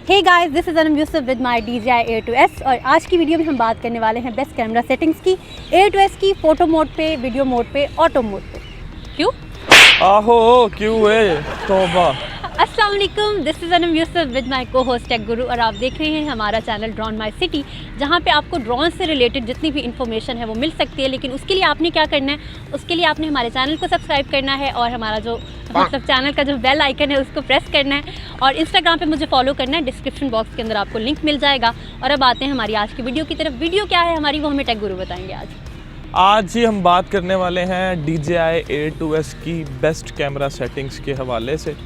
Hey guys, this is Anam Yusuf with my DJI Air 2S और आज की वीडियो में हम बात करने वाले हैं बेस्ट कैमरा सेटिंग्स की, Air 2S की, फ़ोटो मोड पे, वीडियो मोड पे, ऑटो मोड पे। क्यों? आहो क्यों है तौबा। अस्सलाम वालेकुम, this is Anam Yusuf with my cohost tech guru और आप देख रहे हैं हमारा चैनल ड्रोन माय सिटी, जहां पे आपको ड्रोन से रिलेटेड जितनी भी इन्फॉर्मेशन है वो मिल सकती है। लेकिन उसके लिए आपने क्या करना है, उसके लिए आपने हमारे चैनल को सब्सक्राइब करना है और हमारा जो मतलब चैनल का जो बेल आइकन है उसको प्रेस करना है और इंस्टाग्राम पे मुझे फॉलो करना है। डिस्क्रिप्शन बॉक्स के अंदर आपको लिंक मिल जाएगा। और अब आते हैं हमारी आज की वीडियो की तरफ। वीडियो क्या है हमारी, वो हमें टेक गुरु बताएंगे आज ही हम बात करने वाले हैं DJI Air 2S की बेस्ट कैमरा सेटिंग्स के हवाले से।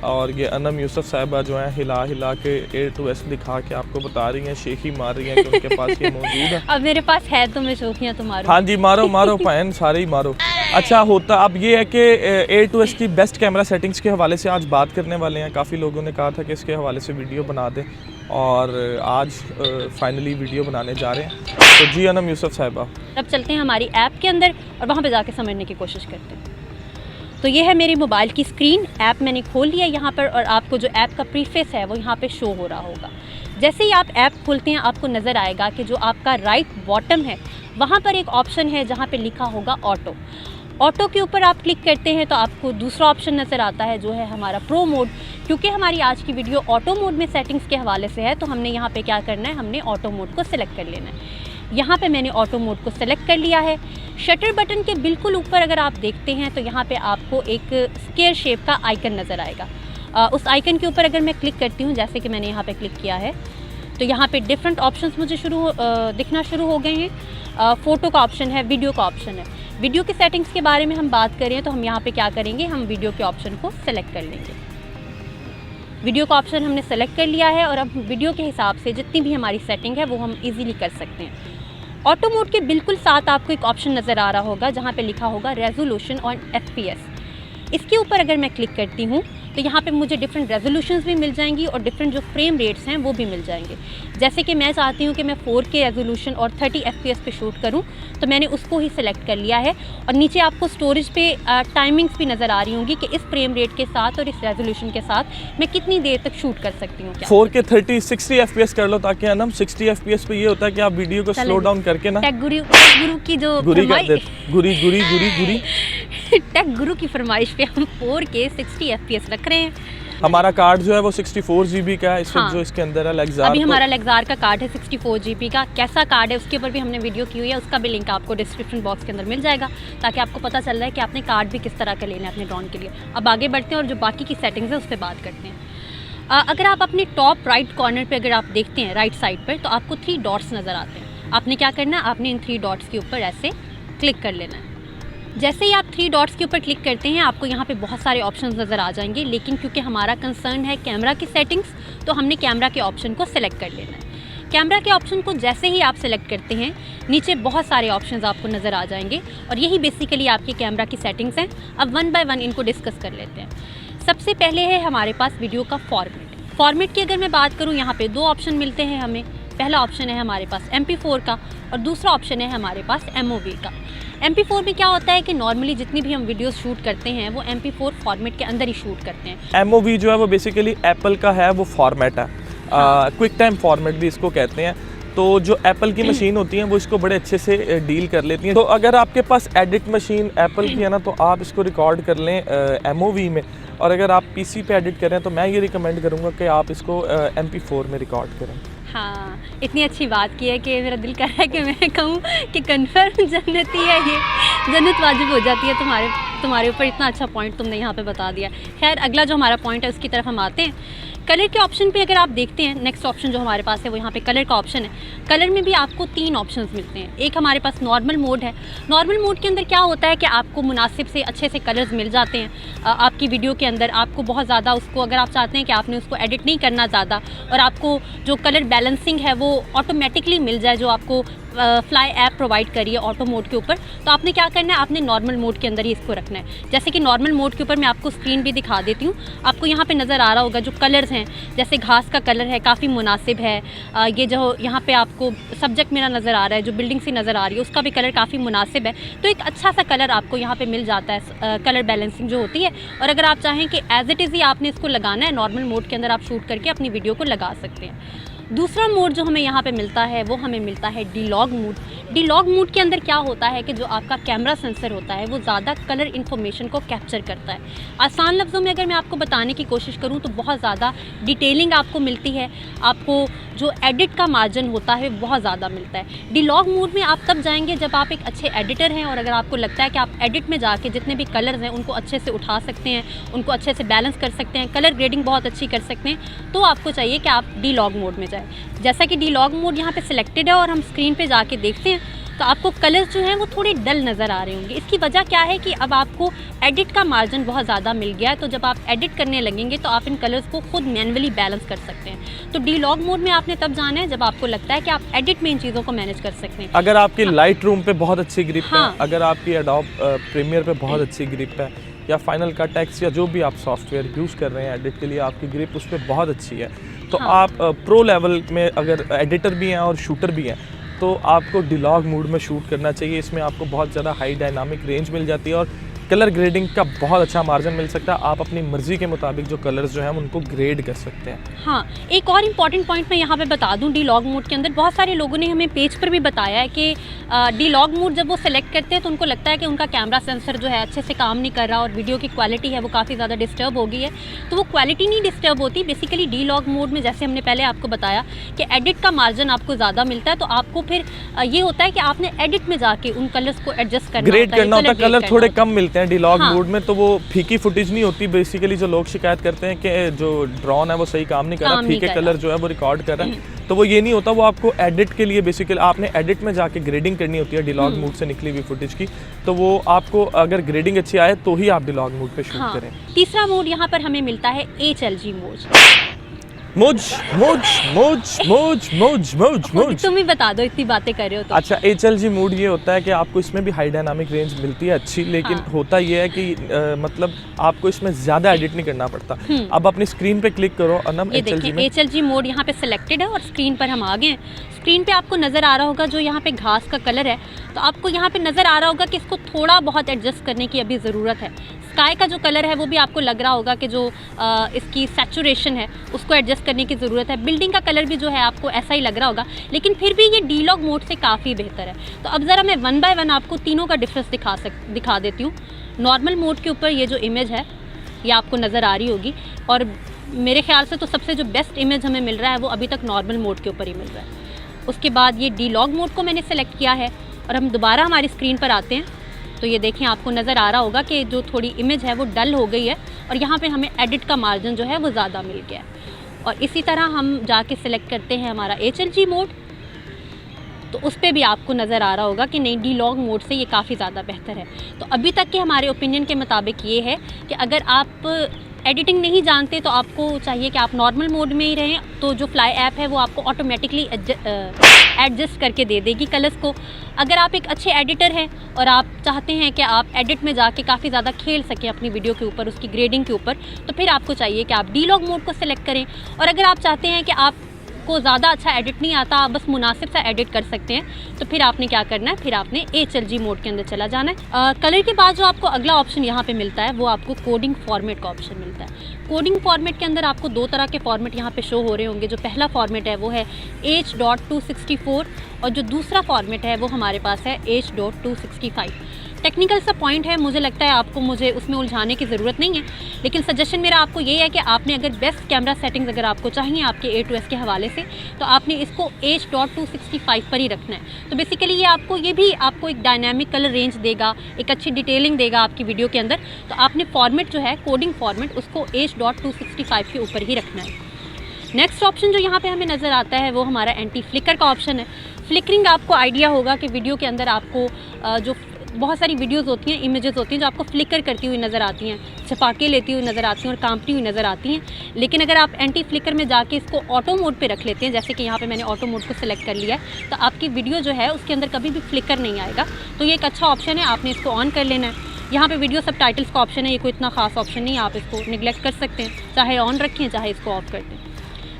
और ये अनम यूसुफ साहिबा जो हैं हिला हिला के Air 2S दिखा के आपको बता रही हैं, शेखी मार रही हैं कि उनके पास ये मौजूद है। अब मेरे पास है तो मैं शौकिया तो मारूं। हाँ जी, मारो मारो फैन सारे ही मारो। अच्छा होता अब ये है कि Air 2S की बेस्ट कैमरा सेटिंग्स के हवाले से आज बात करने वाले हैं। काफ़ी लोगों ने कहा था कि इसके हवाले से वीडियो बना दें और आज फाइनली वीडियो बनाने जा रहे हैं। तो जी अनम यूसुफ साहिबा, अब चलते हैं हमारी ऐप के अंदर और वहाँ पे जाके समझने की कोशिश करते हैं। तो ये है मेरी मोबाइल की स्क्रीन, ऐप मैंने खोल लिया यहाँ पर और आपको जो ऐप का प्रीफेस है वो यहाँ पे शो हो रहा होगा। जैसे ही आप ऐप खोलते हैं आपको नज़र आएगा कि जो आपका राइट बॉटम है वहाँ पर एक ऑप्शन है जहाँ पे लिखा होगा ऑटो। ऑटो के ऊपर आप क्लिक करते हैं तो आपको दूसरा ऑप्शन नज़र आता है जो है हमारा प्रो मोड। क्योंकि हमारी आज की वीडियो ऑटो मोड में सेटिंग्स के हवाले से है तो हमने यहाँ पे क्या करना है, हमने ऑटो मोड को सिलेक्ट कर लेना है। यहाँ पे मैंने ऑटो मोड को सेलेक्ट कर लिया है। शटर बटन के बिल्कुल ऊपर अगर आप देखते हैं तो यहाँ पे आपको एक स्क्वायर शेप का आइकन नज़र आएगा। उस आइकन के ऊपर अगर मैं क्लिक करती हूँ, जैसे कि मैंने यहाँ पे क्लिक किया है, तो यहाँ पे डिफरेंट ऑप्शंस मुझे दिखना शुरू हो गए हैं। फ़ोटो का ऑप्शन है, वीडियो का ऑप्शन है। वीडियो की सेटिंग्स के बारे में हम बात करें तो हम यहाँ पे क्या करेंगे, हम वीडियो के ऑप्शन को सेलेक्ट कर लेंगे। वीडियो का ऑप्शन हमने सेलेक्ट कर लिया है और अब वीडियो के हिसाब से जितनी भी हमारी सेटिंग है वो हम इजीली कर सकते हैं। ऑटो मोड के बिल्कुल साथ आपको एक ऑप्शन नज़र आ रहा होगा जहाँ पे लिखा होगा रेजोल्यूशन और FPS। इसके ऊपर अगर मैं क्लिक करती हूँ तो यहाँ पे मुझे डिफरेंट रेजोल्यूशंस भी मिल जाएंगी और डिफरेंट जो फ्रेम रेट्स हैं वो भी मिल जाएंगे। जैसे कि मैं चाहती हूँ कि मैं 4K रेजोल्यूशन और 30 FPS पे शूट करूँ तो मैंने उसको ही सिलेक्ट कर लिया है। और नीचे आपको स्टोरेज पे टाइमिंग्स भी नज़र आ रही होंगी कि इस फ्रेम रेट के साथ और इस रेजोल्यूशन के साथ मैं कितनी देर तक शूट कर सकती हूँ। 4K 30 60 FPS कर लो ताकि अनम 60 FPS पे ये होता है कि आप वीडियो को स्लो डाउन करके ना टेक गुरु की जो गुरी कर दे, गुरी गुरी गुरी गुरी टेक गुरु की फरमाइश पे हम 4K 60 FPS रख रहे हैं। हमारा कार्ड जो है वो 64 GB का है इस वक्त। हाँ। जो इसके अंदर है लेक्सार, अभी हमारा लेक्सार का कार्ड है 64 GB का। कैसा कार्ड है उसके ऊपर भी हमने वीडियो की हुई है, उसका भी लिंक आपको डिस्क्रिप्शन बॉक्स के अंदर मिल जाएगा ताकि आपको पता चल रहा है कि आपने कार्ड भी किस तरह का लेना है अपने ड्रोन के लिए। अब आगे बढ़ते हैं और जो बाकी की सेटिंग्स है उस पर बात करते हैं। अगर आप अपने टॉप राइट कॉर्नर पर अगर आप देखते हैं राइट साइड पर तो आपको 3 डॉट्स नज़र आते हैं। आपने क्या करना है, आपने इन 3 डॉट्स के ऊपर ऐसे क्लिक कर लेना है। जैसे ही आप 3 डॉट्स के ऊपर क्लिक करते हैं आपको यहाँ पे बहुत सारे ऑप्शंस नज़र आ जाएंगे, लेकिन क्योंकि हमारा कंसर्न है कैमरा की सेटिंग्स तो हमने कैमरा के ऑप्शन को सिलेक्ट कर लेना है। कैमरा के ऑप्शन को जैसे ही आप सिलेक्ट करते हैं नीचे बहुत सारे ऑप्शंस आपको नज़र आ जाएंगे और यही बेसिकली आपकी कैमरा की सेटिंग्स हैं। अब 1 बाय 1 इनको डिस्कस कर लेते हैं। सबसे पहले है हमारे पास वीडियो का फॉर्मेट की अगर मैं बात करूँ, यहाँ पर 2 ऑप्शन मिलते हैं हमें। पहला ऑप्शन है हमारे पास MP4 का और दूसरा ऑप्शन है हमारे पास MOV का। MP4 में क्या होता है कि नॉर्मली जितनी भी हम वीडियोस शूट करते हैं वो MP4 फॉर्मेट के अंदर ही शूट करते हैं। MOV जो है वो बेसिकली एप्पल का है, वो फॉर्मेट है। क्विक टाइम फॉर्मेट भी इसको कहते हैं। तो जो एप्पल की मशीन होती हैं वो इसको बड़े अच्छे से डील कर लेती हैं। तो अगर आपके पास एडिट मशीन एप्पल की है ना तो आप इसको रिकॉर्ड कर लें MOV में, और अगर आप PC पे एडिट करें तो मैं ये रिकमेंड करूँगा कि आप इसको MP4 में रिकॉर्ड करें। हाँ, इतनी अच्छी बात की है कि मेरा दिल कर रहा है कि मैं कहूँ कि कन्फर्म जन्नती है, ये जन्नत वाजिब हो जाती है तुम्हारे ऊपर। इतना अच्छा पॉइंट तुमने यहाँ पे बता दिया। खैर, अगला जो हमारा पॉइंट है उसकी तरफ हम आते हैं। कलर के ऑप्शन पे अगर आप देखते हैं, नेक्स्ट ऑप्शन जो हमारे पास है वो यहाँ पे कलर का ऑप्शन है। कलर में भी आपको 3 ऑप्शंस मिलते हैं। एक हमारे पास नॉर्मल मोड है। नॉर्मल मोड के अंदर क्या होता है कि आपको मुनासिब से अच्छे से कलर्स मिल जाते हैं आपकी वीडियो के अंदर। आपको बहुत ज़्यादा उसको, अगर आप चाहते हैं कि आपने उसको एडिट नहीं करना ज़्यादा और आपको जो कलर बैलेंसिंग है वो ऑटोमेटिकली मिल जाए, जो आपको फ्लाई ऐप प्रोवाइड करी है ऑटो मोड के ऊपर, तो आपने क्या करना है, आपने नॉर्मल मोड के अंदर ही इसको रखना है। जैसे कि नॉर्मल मोड के ऊपर मैं आपको स्क्रीन भी दिखा देती हूँ। आपको यहाँ पे नज़र आ रहा होगा जो कलर्स हैं, जैसे घास का कलर है काफ़ी मुनासिब है। ये जो यहाँ पे आपको सब्जेक्ट मेरा नज़र आ रहा है, जो बिल्डिंग सी नज़र आ रही है, उसका भी कलर काफ़ी मुनासिब है। तो एक अच्छा सा कलर आपको यहाँ पे मिल जाता है, कलर बैलेंसिंग जो होती है। और अगर आप चाहें कि एज इट इज़ ही आपने इसको लगाना है, नॉर्मल मोड के अंदर आप शूट करके अपनी वीडियो को लगा सकते हैं। दूसरा मोड जो हमें यहाँ पे मिलता है वो हमें मिलता है D-Log मोड। D-Log मोड के अंदर क्या होता है कि जो आपका कैमरा सेंसर होता है वो ज़्यादा कलर इन्फॉर्मेशन को कैप्चर करता है। आसान लफ्ज़ों में अगर मैं आपको बताने की कोशिश करूँ तो बहुत ज़्यादा डिटेलिंग आपको मिलती है, आपको जो एडिट का मार्जिन होता है बहुत ज़्यादा मिलता है। D-Log मोड में आप तब जाएंगे जब आप एक अच्छे एडिटर हैं और अगर आपको लगता है कि आप एडिट में जाके जितने भी कलर्स हैं उनको अच्छे से उठा सकते हैं, उनको अच्छे से बैलेंस कर सकते हैं, कलर ग्रेडिंग बहुत अच्छी कर सकते हैं, तो आपको चाहिए कि आप D-Log मोड में जाएं। जैसा कि D-Log मोड यहाँ पे सिलेक्टेड है और हम स्क्रीन पे जाके देखते हैं तो आपको कलर्स जो हैं वो थोड़े डल नज़र आ रहे होंगे। इसकी वजह क्या है कि अब आपको एडिट का मार्जिन बहुत ज़्यादा मिल गया है, तो जब आप एडिट करने लगेंगे तो आप इन कलर्स को खुद मैन्युअली बैलेंस कर सकते हैं। तो D-Log मोड में आपने तब जाना है जब आपको लगता है कि आप एडिट में इन चीज़ों को मैनेज कर सकते हैं। अगर आपकी लाइट रूम पे बहुत अच्छी ग्रिप हाँ। है, अगर आपकी एडोब प्रीमियर पे बहुत अच्छी ग्रिप है, या फाइनल कट एक्स या जो भी आप सॉफ्टवेयर यूज़ कर रहे हैं एडिट के लिए, आपकी ग्रिप उस पर बहुत अच्छी है, तो हाँ। आप प्रो लेवल में अगर एडिटर भी हैं और शूटर भी हैं तो आपको D-Log मोड में शूट करना चाहिए। इसमें आपको बहुत ज़्यादा हाई डायनामिक रेंज मिल जाती है और कलर ग्रेडिंग का बहुत अच्छा मार्जिन मिल सकता है। आप अपनी मर्ज़ी के मुताबिक जो कलर्स जो हैं उनको ग्रेड कर सकते हैं। हाँ, एक और इम्पॉर्टेंट पॉइंट मैं यहाँ पे बता दूँ, D-Log मोड के अंदर बहुत सारे लोगों ने हमें पेज पर भी बताया है कि D-Log मोड जब वो सेलेक्ट करते हैं तो उनको लगता है कि उनका कैमरा सेंसर जो है अच्छे से काम नहीं कर रहा और वीडियो की क्वालिटी है वो काफ़ी ज़्यादा डिस्टर्ब हो गई है। तो वो क्वालिटी नहीं डिस्टर्ब होती, बेसिकली D-Log मोड में जैसे हमने पहले आपको बताया कि एडिट का मार्जिन आपको ज़्यादा मिलता है, तो आपको फिर ये होता है कि आपने एडिट में जाके उन कलर्स को एडजस्ट करना ग्रेड करना होता है। कलर थोड़े कम मिलते हैं D-Log हाँ। मोड में, तो वो फीकी फुटेज नहीं होती। बेसिकली जो लोग शिकायत करते हैं कि जो ड्रोन है वो सही काम नहीं कर रहा, फीके कलर जो है वो रिकॉर्ड कर रहा है, तो वो ये नहीं होता। वो आपको एडिट के लिए बेसिकली आपने एडिट में जाके ग्रेडिंग करनी होती है D-Log मोड से निकली हुई फुटेज की, तो वो आपको अगर ग्रेडिंग अच्छी आए तो ही आप D-Log मोड पे शूट हाँ। करें। तीसरा मोड यहाँ पर हमें मिलता है HLG मोड। मोज मोज मोज मोज मोज मोज मोज तुम ही बता दो, इतनी बातें कर रहे हो तो। अच्छा, HLG मोड ये होता है कि आपको इसमें भी हाई डायनामिक रेंज मिलती है अच्छी, लेकिन हाँ। होता ये है कि मतलब आपको इसमें ज़्यादा एडिट नहीं करना पड़ता। अब अपनी स्क्रीन पे क्लिक करो अनम ये HLG देखिए में। HLG मोड यहाँ पे सिलेक्टेड है और स्क्रीन पर हम आ गए हैं। स्क्रीन पे आपको नज़र आ रहा होगा जो यहाँ पे घास का कलर है, तो आपको यहाँ पे नज़र आ रहा होगा कि इसको थोड़ा बहुत एडजस्ट करने की अभी ज़रूरत है। स्काई का जो कलर है वो भी आपको लग रहा होगा कि जो इसकी सैचुरेशन है उसको एडजस्ट करने की ज़रूरत है। बिल्डिंग का कलर भी जो है आपको ऐसा ही लग रहा होगा, लेकिन फिर भी ये D-Log मोड से काफ़ी बेहतर है। तो अब ज़रा मैं 1 बाय 1 आपको तीनों का डिफरेंस दिखा देती हूँ। नॉर्मल मोड के ऊपर ये जो इमेज है ये आपको नज़र आ रही होगी, और मेरे ख्याल से तो सबसे जो बेस्ट इमेज हमें मिल रहा है वो अभी तक नॉर्मल मोड के ऊपर ही मिल रहा है। उसके बाद ये D-Log मोड को मैंने सेलेक्ट किया है और हम दोबारा हमारी स्क्रीन पर आते हैं, तो ये देखें आपको नज़र आ रहा होगा कि जो थोड़ी इमेज है वो डल हो गई है और यहाँ पे हमें एडिट का मार्जिन जो है वो ज़्यादा मिल गया है। और इसी तरह हम जाके सिलेक्ट करते हैं हमारा HLG मोड, तो उस पर भी आपको नज़र आ रहा होगा कि नहीं, D-Log मोड से ये काफ़ी ज़्यादा बेहतर है। तो अभी तक के हमारे ओपिनियन के मुताबिक ये है कि अगर आप एडिटिंग नहीं जानते तो आपको चाहिए कि आप नॉर्मल मोड में ही रहें, तो जो फ्लाई ऐप है वो आपको ऑटोमेटिकली एडजस्ट करके दे देगी कलर्स को। अगर आप एक अच्छे एडिटर हैं और आप चाहते हैं कि आप एडिट में जाके काफ़ी ज़्यादा खेल सकें अपनी वीडियो के ऊपर, उसकी ग्रेडिंग के ऊपर, तो फिर आपको चाहिए कि आप D-Log मोड को सिलेक्ट करें। और अगर आप चाहते हैं कि आपको ज़्यादा अच्छा एडिट नहीं आता, आप बस मुनासिब सा एडिट कर सकते हैं, तो फिर आपने क्या करना है, फिर आपने HLG मोड के अंदर चला जाना है। कलर के बाद जो आपको अगला ऑप्शन यहाँ पे मिलता है वो आपको कोडिंग फॉर्मेट का ऑप्शन मिलता है। कोडिंग फॉर्मेट के अंदर आपको 2 तरह के फॉर्मेट यहाँ पे शो हो रहे होंगे। जो पहला फॉर्मेट है वो है H.264 और जो दूसरा फॉर्मेट है वो हमारे पास है H.265। टेक्निकल सा पॉइंट है, मुझे लगता है मुझे उसमें उलझाने की ज़रूरत नहीं है, लेकिन सजेशन मेरा आपको ये है कि आपने अगर बेस्ट कैमरा सेटिंग्स अगर आपको चाहिए आपके A2S के हवाले से, तो आपने इसको H.265 पर ही रखना है। तो बेसिकली ये भी आपको एक डायनामिक कलर रेंज देगा, एक अच्छी डिटेलिंग देगा आपकी वीडियो के अंदर। तो आपने फॉर्मेट जो है कोडिंग फॉर्मेट उसको H.265 के ऊपर ही रखना है। नेक्स्ट ऑप्शन जो यहाँ पे हमें नज़र आता है वो हमारा एंटी फ्लिकर का ऑप्शन है। फ्लिकरिंग आपको आइडिया होगा कि वीडियो के अंदर आपको जो बहुत सारी वीडियोस होती हैं, इमेजेस होती हैं जो आपको फ्लिकर करती हुई नज़र आती हैं, छपाके लेती हुई नज़र आती हैं और कांपती हुई नज़र आती हैं। लेकिन अगर आप एंटी फ्लिकर में जाके इसको ऑटो मोड पे रख लेते हैं, जैसे कि यहाँ पे मैंने ऑटो मोड को सिलेक्ट कर लिया है, तो आपकी वीडियो जो है उसके अंदर कभी भी फ्लिकर नहीं आएगा। तो ये एक अच्छा ऑप्शन है, आपने इसको ऑन कर लेना है। यहाँ पे वीडियो सबटाइटल्स का ऑप्शन है, ये कोई इतना खास ऑप्शन नहीं है, आप इसको निगलेक्ट कर सकते हैं, चाहे ऑन रखें चाहे इसको ऑफ कर दें।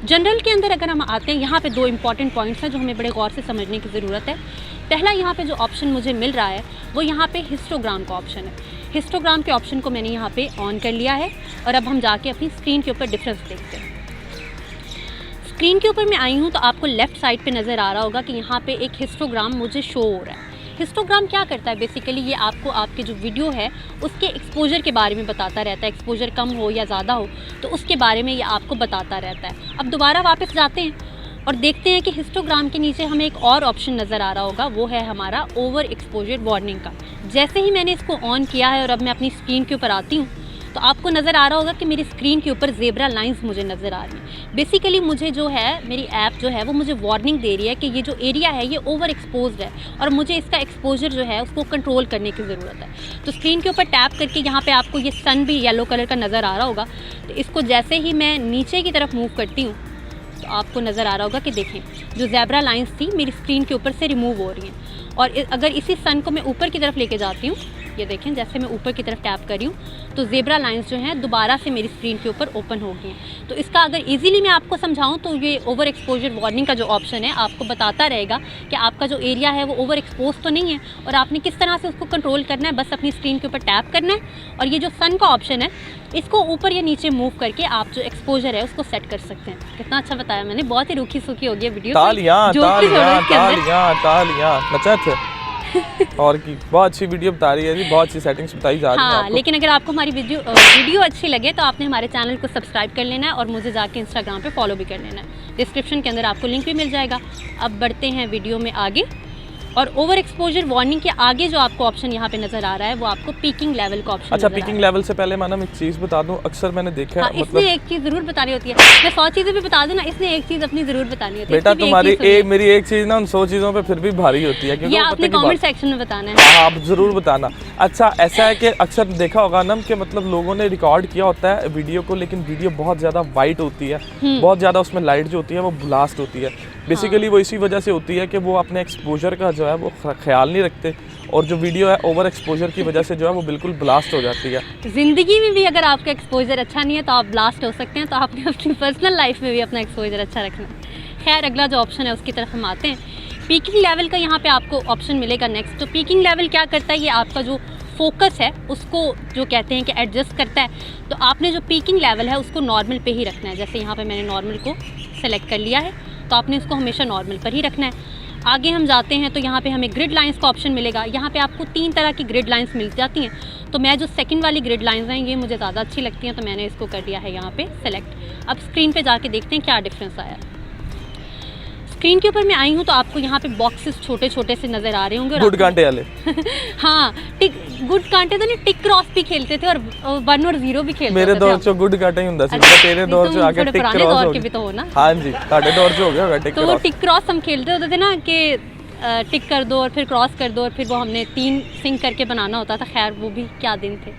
जनरल के अंदर अगर हम आते हैं, यहाँ पे 2 इंपॉर्टेंट पॉइंट्स हैं जो हमें बड़े गौर से समझने की ज़रूरत है। पहला, यहाँ पे जो ऑप्शन मुझे मिल रहा है वो यहाँ पे हिस्टोग्राम का ऑप्शन है। हिस्टोग्राम के ऑप्शन को मैंने यहाँ पे ऑन कर लिया है और अब हम जाके अपनी स्क्रीन के ऊपर डिफरेंस देखते हैं। स्क्रीन के ऊपर मैं आई हूँ तो आपको लेफ़्ट साइड पे नज़र आ रहा होगा कि यहाँ पे एक हिस्टोग्राम मुझे शो हो रहा है। हिस्टोग्राम क्या करता है बेसिकली, ये आपको आपके जो वीडियो है उसके एक्सपोजर के बारे में बताता रहता है। एक्सपोजर कम हो या ज़्यादा हो तो उसके बारे में ये आपको बताता रहता है। अब दोबारा वापस जाते हैं और देखते हैं कि हिस्टोग्राम के नीचे हमें एक और ऑप्शन नज़र आ रहा होगा, वो है हमारा ओवर एक्सपोजर वार्निंग का। जैसे ही मैंने इसको ऑन किया है और अब मैं अपनी स्क्रीन के ऊपर आती हूँ तो आपको नज़र आ रहा होगा कि मेरी स्क्रीन के ऊपर ज़ेब्रा लाइंस मुझे नज़र आ रही हैं। बेसिकली मुझे जो है, मेरी ऐप जो है वो मुझे वार्निंग दे रही है कि ये जो एरिया है ये ओवर एक्सपोज्ड है और मुझे इसका एक्सपोजर जो है उसको कंट्रोल करने की ज़रूरत है। तो स्क्रीन के ऊपर टैप करके यहाँ पे आपको ये सन भी येलो कलर का नज़र आ रहा होगा। तो इसको जैसे ही मैं नीचे की तरफ मूव करती हूँ तो आपको नज़र आ रहा होगा कि देखें जो ज़ेब्रा लाइंस थी मेरी स्क्रीन के ऊपर से रिमूव हो रही हैं। और अगर इसी सन को मैं ऊपर की तरफ लेके जाती हूँ, ये देखें जैसे मैं ऊपर की तरफ टैप कर रही हूँ तो ज़ेब्रा लाइंस जो हैं दोबारा से मेरी स्क्रीन के ऊपर ओपन हो गई हैं। तो इसका अगर इजीली मैं आपको समझाऊँ तो ये ओवर एक्सपोजर वार्निंग का जो ऑप्शन है आपको बताता रहेगा कि आपका जो एरिया है वो ओवर एक्सपोज तो नहीं है और आपने किस तरह से उसको कंट्रोल करना है। बस अपनी स्क्रीन के ऊपर टैप करना है और ये जो सन का ऑप्शन है इसको ऊपर या नीचे मूव करके आप जो एक्सपोजर है उसको सेट कर सकते हैं। कितना अच्छा बताया मैंने, बहुत ही रूखी सूखी हो गई वीडियो। तालियां तालियां तालियां तालियां नचत और की बहुत अच्छी वीडियो बता रही है जी, बहुत अच्छी सेटिंग्स बताई जा रही है आपको। लेकिन अगर आपको हमारी वीडियो अच्छी लगे तो आपने हमारे चैनल को सब्सक्राइब कर लेना है और मुझे जाके इंस्टाग्राम पे फॉलो भी कर लेना है। डिस्क्रिप्शन के अंदर आपको लिंक भी मिल जाएगा। अब बढ़ते हैं वीडियो में आगे और ओवर एक्सपोजर वार्निंग के आगे जो आपको ऑप्शन यहाँ पे नजर आ रहा है वो आपको पीकिंग लेवल का ऑप्शन। अच्छा, पीकिंग लेवल से पहले मैडम एक चीज़ बता दूं, अक्सर मैंने देखा है इसने एक चीज़ ज़रूर बतानी होती है। मैं 100 चीज़ें भी बता दूं ना, इसने एक चीज़ अपनी ज़रूर बतानी होती है। बेटा तुम्हारी मेरी एक चीज़ ना उन 100 चीज़ों पे फिर भी भारी होती है, क्योंकि आपने कमेंट सेक्शन में बताना है। हाँ, आप ज़रूर बताना। अच्छा, ऐसा है कि अक्सर देखा होगा ना कि मतलब लोगों ने रिकॉर्ड किया होता है वीडियो को, लेकिन वीडियो बहुत ज़्यादा वाइट होती है, बहुत ज़्यादा उसमें लाइट जो होती है वो ब्लास्ट होती है। बेसिकली वो इसी वजह से होती है कि वो अपने एक्सपोजर का जो है वो ख्याल नहीं रखते और जो वीडियो है ओवर एक्सपोजर की वजह से जो है वो बिल्कुल ब्लास्ट हो जाती है। ज़िंदगी में भी अगर आपका एक्सपोजर अच्छा नहीं है तो आप ब्लास्ट हो सकते हैं, तो आपने अपनी पर्सनल लाइफ में भी अपना एक्सपोजर अच्छा रखना है। खैर, अगला जो ऑप्शन है उसकी तरफ हम आते हैं। पीकिंग लेवल का यहाँ पे आपको ऑप्शन मिलेगा नेक्स्ट। तो पीकिंग लेवल क्या करता है, ये आपका जो फोकस है उसको जो कहते हैं कि एडजस्ट करता है। तो आपने जो पीकिंग लेवल है उसको नॉर्मल पे ही रखना है। जैसे यहाँ पे मैंने नॉर्मल को सेलेक्ट कर लिया है तो आपने इसको हमेशा नॉर्मल पर ही रखना है। आगे हम जाते हैं तो यहाँ पे हमें ग्रिड लाइंस का ऑप्शन मिलेगा। यहाँ पे आपको 3 तरह की ग्रिड लाइंस मिल जाती हैं। तो मैं जो सेकंड वाली ग्रिड लाइंस हैं ये मुझे ज़्यादा अच्छी लगती हैं, तो मैंने इसको कर दिया है यहाँ पे सेलेक्ट। अब स्क्रीन पे जाके देखते हैं क्या डिफरेंस आया। स्क्रीन के ऊपर मैं आई हूँ तो आपको यहाँ पे बॉक्सेस छोटे छोटे से नज़र आ रहे होंगे। गुड कांटे वाले हाँ, गुड कांटे तो नहीं, टिक क्रॉस भी खेलते थे और 1 और 0 भी खेलते थे। मेरे दौर च गुड कांटे ही हुंदा सी, तेरे दौर च आके टिक क्रॉस हो भी तो हो ना। हाँ जी, ਤੁਹਾਡੇ दौर च हो गया होगा टिक क्रॉस। तो टिक क्रॉस हम खेलते होते थे ना कि टिक कर दो और फिर क्रॉस कर दो और फिर वो हमने 3 सिंक करके बनाना होता था। खैर, वो भी क्या दिन थे,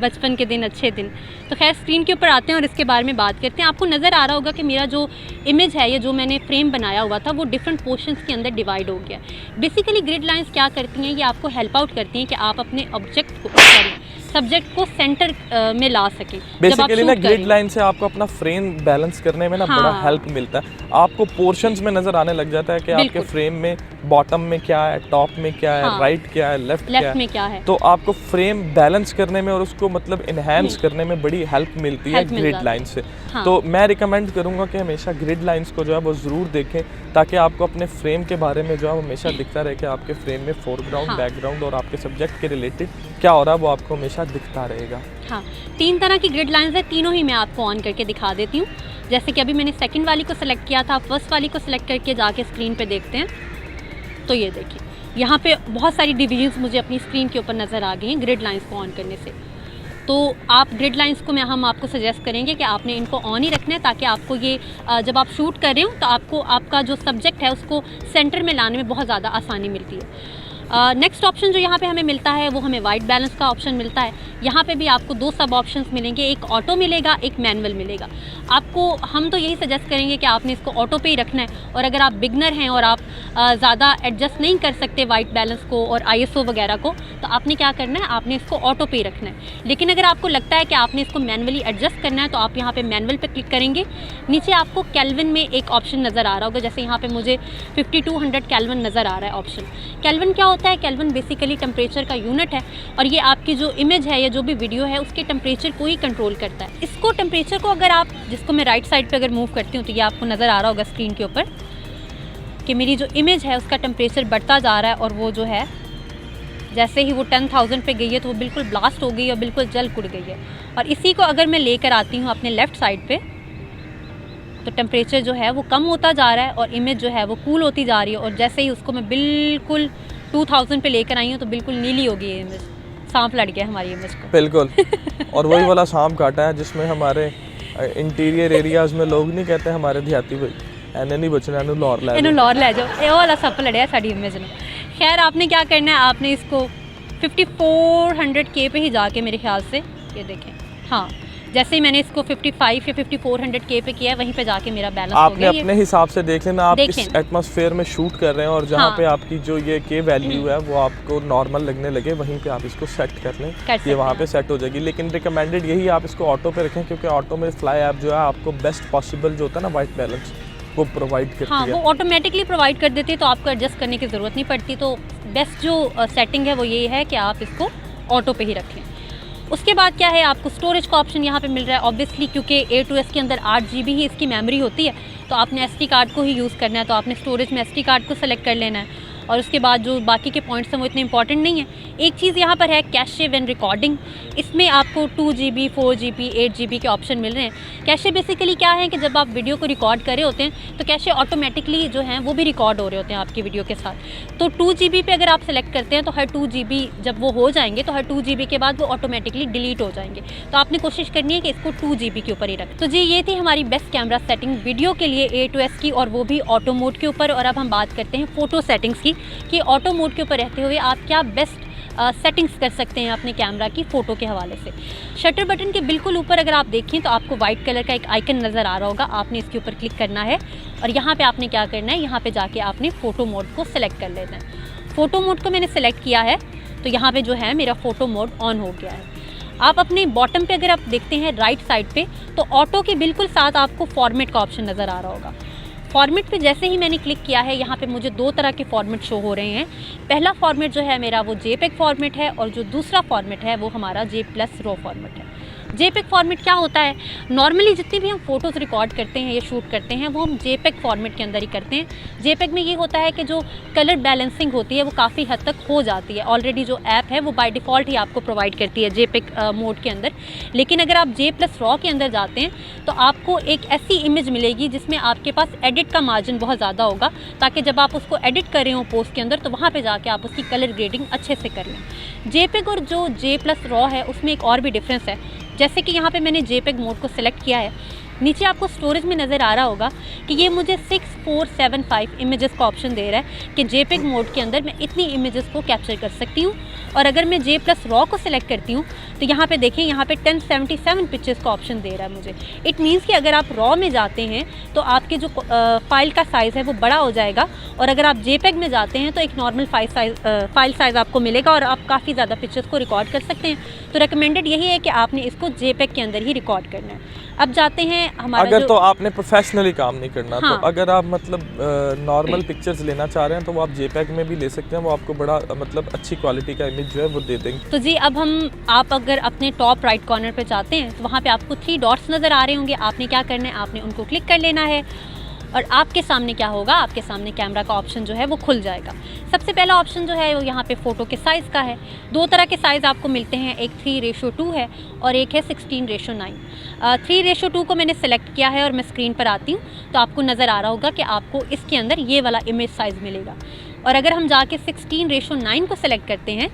बचपन के दिन, अच्छे दिन। तो खैर, स्क्रीन के ऊपर आते हैं और इसके बारे में बात करते हैं। आपको नज़र आ रहा होगा कि मेरा जो इमेज है, ये जो मैंने फ्रेम बनाया हुआ था वो डिफरेंट पोर्शंस के अंदर डिवाइड हो गया। बेसिकली ग्रिड लाइंस क्या करती हैं, ये आपको हेल्प आउट करती हैं कि आप अपने ऑब्जेक्ट को, सब्जेक्ट को सेंटर में ला सकें। बेसिकली ना ग्रिड लाइन से आपको अपना फ्रेम बैलेंस करने में ना बड़ा हेल्प मिलता है। आपको पोर्शंस में नज़र आने लग जाता है कि आपके फ्रेम में बॉटम में क्या है, टॉप में क्या है, राइट क्या है, लेफ्ट में क्या है। तो आपको फ्रेम बैलेंस करने में और उसको मतलब इनहेंस करने में बड़ी हेल्प मिलती है ग्रिड लाइन से। तो मैं रिकमेंड करूँगा कि हमेशा ग्रिड लाइंस को जो है वो ज़रूर देखें, ताकि आपको अपने फ्रेम के बारे में जो है हमेशा दिखता रहे कि आपके फ्रेम में फोरग्राउंड, बैकग्राउंड और आपके सब्जेक्ट के रिलेटेड क्या हो रहा है वो आपको हमेशा दिखता रहेगा। हाँ, 3 तरह की ग्रिड लाइंस है, तीनों ही मैं आपको ऑन करके दिखा देती हूँ। जैसे कि अभी मैंने सेकंड वाली को सिलेक्ट किया था, फर्स्ट वाली को सिलेक्ट करके जाके स्क्रीन पे देखते हैं तो ये देखिए यहाँ पे बहुत सारी डिवीजन्स मुझे अपनी स्क्रीन के ऊपर नज़र आ गई हैं ग्रिड लाइंस को ऑन करने से। तो आप ग्रिड लाइंस को हम आपको सजेस्ट करेंगे कि आपने इनको ऑन ही रखना है, ताकि आपको ये जब आप शूट कर रहे हो तो आपको आपका जो सब्जेक्ट है उसको सेंटर में लाने में बहुत ज़्यादा आसानी मिलती है। नेक्स्ट ऑप्शन जो यहाँ पे हमें मिलता है वो हमें वाइट बैलेंस का ऑप्शन मिलता है। यहाँ पे भी आपको 2 सब ऑप्शंस मिलेंगे, एक ऑटो मिलेगा, एक मैनुअल मिलेगा। आपको हम तो यही सजेस्ट करेंगे कि आपने इसको ऑटो पे ही रखना है, और अगर आप बिगनर हैं और आप ज़्यादा एडजस्ट नहीं कर सकते वाइट बैलेंस को और ISO वगैरह को, तो आपने क्या करना है, आपने इसको ऑटो पे ही रखना है। लेकिन अगर आपको लगता है कि आपने इसको मैनुअली एडजस्ट करना है तो आप यहाँ पे मैनुअल पे क्लिक करेंगे। नीचे आपको केल्विन में एक ऑप्शन नज़र आ रहा होगा, जैसे यहाँ पे मुझे 5200 केल्विन नज़र आ रहा है ऑप्शन। केल्विन क्या होता है? केल्विन बेसिकली टेम्परेचर का यूनिट है, और ये आपकी जो इमेज है या जो भी वीडियो है उसके टेम्परेचर को ही कंट्रोल करता है। इसको टेम्परेचर को अगर आप, जिसको मैं राइट साइड पे अगर मूव करती हूँ तो ये आपको नज़र आ रहा होगा स्क्रीन के ऊपर कि मेरी जो इमेज है उसका टेम्परेचर बढ़ता जा रहा है, और वो जो है जैसे ही वो 10,000 पे गई है तो वो बिल्कुल ब्लास्ट हो गई और बिल्कुल जल कुड़ गई है। और इसी को अगर मैं लेकर आती हूँ अपने लेफ़्ट साइड पे, तो टेम्परेचर जो है वो कम होता जा रहा है और इमेज जो है वो कूल होती जा रही है। और जैसे ही उसको मैं बिल्कुल 2000 पे लेकर आई हूँ तो बिल्कुल नीली हो गई है इमेज, सांप लड़ गया हमारी इमेज को। बिल्कुल। और वही वाला सांप काटा है जिसमें हमारे इंटीरियर एरियाज़ में लोग नहीं कहते हमारे देहाती भाई एने नहीं बचना, एनू लौर ले इन्हों लौर ले जाओ, ये वाला सप लड़िया साड़ी इमेज में। खैर आपने क्या करना है, आपने इसको 5400K पे ही जाके, मेरे ख्याल से ये देखें, हाँ जैसे ही मैंने इसको 55 या 5400K पे किया है वहीं पे जाके मेरा बैलेंस हो गया। आपने अपने हिसाब से देख लेना, आप इस एटमॉस्फेयर में शूट कर रहे हैं और जहाँ हाँ। पे आपकी जो ये K वैल्यू है वो आपको नॉर्मल लगने लगे, वहीं पे आप इसको सेट कर लें, ये वहाँ पे सेट हो जाएगी। लेकिन रिकमेंडेड यही आप इसको ऑटो पे रखें, क्योंकि ऑटो में फ्लाई ऐप जो है आपको बेस्ट पॉसिबल जो होता है ना वाइट बैलेंस वो प्रोवाइड करती हाँ, है। वो ऑटोमेटिकली प्रोवाइड कर देती है, तो आपको एडजस्ट करने की ज़रूरत नहीं पड़ती। तो बेस्ट जो सेटिंग है वो ये है कि आप इसको ऑटो पे ही रखें। उसके बाद क्या है, आपको स्टोरेज का ऑप्शन यहाँ पे मिल रहा है। ऑब्वियसली क्योंकि A2S के अंदर 8 GB ही इसकी मेमोरी होती है, तो आपने SD कार्ड को ही यूज़ करना है, तो आपने स्टोरेज में SD कार्ड को सेलेक्ट कर लेना है। और उसके बाद जो बाकी के पॉइंट्स हैं वो इतने इंपॉर्टेंट नहीं है। एक चीज़ यहाँ पर है कैशे व्हेन रिकॉर्डिंग, इसमें आपको 2 GB, 4 GB, 8 GB के ऑप्शन मिल रहे हैं। कैशे बेसिकली क्या है कि जब आप वीडियो को रिकॉर्ड कर रहे होते हैं तो कैशे ऑटोमेटिकली जो हैं वो भी रिकॉर्ड हो रहे होते हैं आपकी वीडियो के साथ। तो 2 GB पे अगर आप सेलेक्ट करते हैं तो हर 2 GB जब वो हो जाएंगे तो हर 2 GB के बाद वो ऑटोमेटिकली डिलीट हो जाएंगे। तो आपने कोशिश करनी है कि इसको 2 GB के ऊपर ही रखें। तो जी ये थी हमारी बेस्ट कैमरा सेटिंग वीडियो के लिए A2S की, और वो भी ऑटो मोड के ऊपर। और अब हम बात करते हैं फ़ोटो सेटिंग्स की, कि ऑटो मोड के ऊपर रहते हुए आप क्या बेस्ट सेटिंग्स कर सकते हैं अपने कैमरा की फ़ोटो के हवाले से। शटर बटन के बिल्कुल ऊपर अगर आप देखें तो आपको वाइट कलर का एक आइकन नज़र आ रहा होगा, आपने इसके ऊपर क्लिक करना है और यहाँ पे आपने क्या करना है, यहाँ पे जाके आपने फ़ोटो मोड को सिलेक्ट कर लेना है। फ़ोटो मोड को मैंने सेलेक्ट किया है तो यहाँ पे जो है मेरा फ़ोटो मोड ऑन हो गया है। आप अपने बॉटम पे अगर आप देखते हैं राइट साइड पे, तो ऑटो के बिल्कुल साथ आपको फॉर्मेट का ऑप्शन नज़र आ रहा होगा। फॉर्मेट पे जैसे ही मैंने क्लिक किया है, यहाँ पे मुझे 2 तरह के फॉर्मेट शो हो रहे हैं। पहला फॉर्मेट जो है मेरा वो JPEG फॉर्मेट है, और जो दूसरा फॉर्मेट है वो हमारा J+ RAW फॉर्मेट है। JPEG फॉर्मेट क्या होता है, नॉर्मली जितनी भी हम फ़ोटोज़ रिकॉर्ड करते हैं या शूट करते हैं वो हम JPEG फॉर्मेट के अंदर ही करते हैं। JPEG में ये होता है कि जो कलर बैलेंसिंग होती है वो काफ़ी हद तक हो जाती है। ऑलरेडी जो ऐप है वो बाय डिफ़ॉल्ट ही आपको प्रोवाइड करती है JPEG मोड के अंदर। लेकिन अगर आप J+ RAW के अंदर जाते हैं तो आपको एक ऐसी इमेज मिलेगी जिसमें आपके पास एडिट का मार्जिन बहुत ज़्यादा होगा, ताकि जब आप उसको एडिट कर रहे हो पोस्ट के अंदर तो वहाँ पर जाके आप उसकी कलर ग्रेडिंग अच्छे से कर लें। JPEG और जो J+ RAW है उसमें एक और भी डिफरेंस है। जैसे कि यहाँ पे मैंने JPEG मोड को सिलेक्ट किया है, नीचे आपको स्टोरेज में नज़र आ रहा होगा कि ये मुझे 6475 इमेजेस का ऑप्शन दे रहा है कि JPEG मोड के अंदर मैं इतनी इमेजेस को कैप्चर कर सकती हूँ। और अगर मैं J+ RAW को सिलेक्ट करती हूँ तो यहाँ पे देखें, यहाँ पे 1077 पिक्चर्स का ऑप्शन दे रहा है मुझे। इट मीन्स कि अगर आप RAW में जाते हैं तो आपके जो फाइल का साइज़ है वो बड़ा हो जाएगा, और अगर आप JPEG में जाते हैं तो एक नॉर्मल फाइल साइज़ आपको मिलेगा और आप काफ़ी ज़्यादा पिक्चर्स को रिकॉर्ड कर सकते हैं। तो रिकमेंडेड यही है कि आपने इसको JPEG के अंदर ही रिकॉर्ड करना है। अब जाते हैं हमारा अगर तो आपने प्रोफेशनली काम नहीं करना, हाँ। तो अगर आप मतलब नॉर्मल पिक्चर्स लेना चाह रहे हैं तो वो आप JPEG में भी ले सकते हैं, वो आपको बड़ा मतलब अच्छी क्वालिटी का इमेज जो है वो दे देंगे। तो जी अब आप अगर अपने टॉप राइट कॉर्नर पे जाते हैं तो वहाँ पे आपको 3 डॉट्स नज़र आ रहे होंगे। आपने क्या करना है, आपने उनको क्लिक कर लेना है और आपके सामने क्या होगा, आपके सामने कैमरा का ऑप्शन जो है वो खुल जाएगा। सबसे पहला ऑप्शन जो है वो यहाँ पे फ़ोटो के साइज़ का है। 2 तरह के साइज़ आपको मिलते हैं, एक 3:2 है और एक है 16:9। 3:2 को मैंने सेलेक्ट किया है और मैं स्क्रीन पर आती हूँ तो आपको नज़र आ रहा होगा कि आपको इसके अंदर ये वाला इमेज साइज़ मिलेगा। और अगर हम जाके 16:9 को सेलेक्ट करते हैं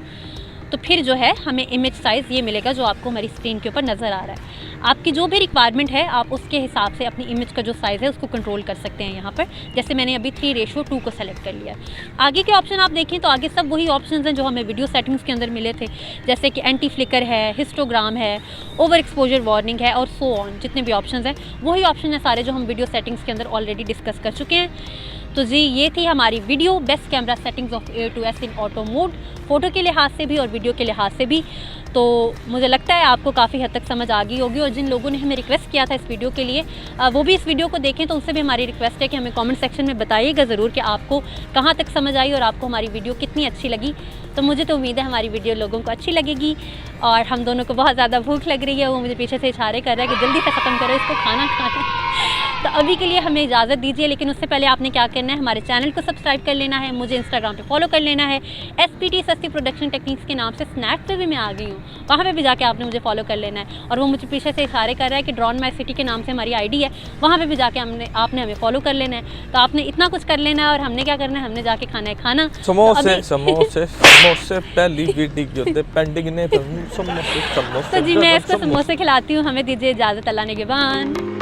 तो फिर जो है हमें इमेज साइज़ ये मिलेगा जो आपको हमारी स्क्रीन के ऊपर नज़र आ रहा है। आपकी जो भी रिक्वायरमेंट है आप उसके हिसाब से अपनी इमेज का जो साइज़ है उसको कंट्रोल कर सकते हैं यहाँ पर। जैसे मैंने अभी 3:2 को सेलेक्ट कर लिया। आगे के ऑप्शन आप देखें तो आगे सब वही ऑप्शंस हैं जो हमें वीडियो सेटिंग्स के अंदर मिले थे, जैसे कि एंटी फ्लिकर है, हिस्टोग्राम है, ओवर एक्सपोजर वार्निंग है और सो ऑन। जितने भी ऑप्शंस हैं वही ऑप्शन है सारे जो हम वीडियो सेटिंग्स के अंदर ऑलरेडी डिस्कस कर चुके हैं। तो जी ये थी हमारी video best camera settings of A2S in auto mode, photo के लिहाज से भी और वीडियो के लिहाज से भी। तो मुझे लगता है आपको काफ़ी हद तक समझ आ गई होगी, और जिन लोगों ने हमें रिक्वेस्ट किया था इस वीडियो के लिए वो भी इस वीडियो को देखें। तो उनसे भी हमारी रिक्वेस्ट है कि हमें कमेंट सेक्शन में बताइएगा ज़रूर कि आपको कहाँ तक समझ आई और आपको हमारी वीडियो कितनी अच्छी लगी। तो मुझे तो उम्मीद है हमारी वीडियो लोगों को अच्छी लगेगी, और हम दोनों को बहुत ज़्यादा भूख लग रही है। वो मुझे पीछे से इशारे कर रहा है कि जल्दी से ख़त्म करो इसको, खाना खाना। तो अभी के लिए हमें इजाज़त दीजिए, लेकिन उससे पहले आपने क्या करना है, हमारे चैनल को सब्सक्राइब कर लेना है, मुझे इंस्टाग्राम पे फॉलो कर लेना है। SPT सस्ती प्रोडक्शन टेक्निक्स के नाम से स्नैप पे भी मैं आ गई हूँ, वहाँ पे भी जाके आपने मुझे फॉलो कर लेना है। और वो मुझे पीछे से इशारे कर रहा है कि ड्रॉन माई सिटी के नाम से हमारी ID है, वहाँ पे भी जाके आपने हमें फॉलो कर लेना है। तो आपने इतना कुछ कर लेना है, और हमने क्या करना है, हमने जाके खाना है खाना। समोसे समोसे समोसे पहली वीडियो दे पेंडिंग ने समोसे समोसे। तो जी मैं इसको समोसे खिलाती हूँ, हमें दीजिए इजाज़त, अल्लाह ने के बाद।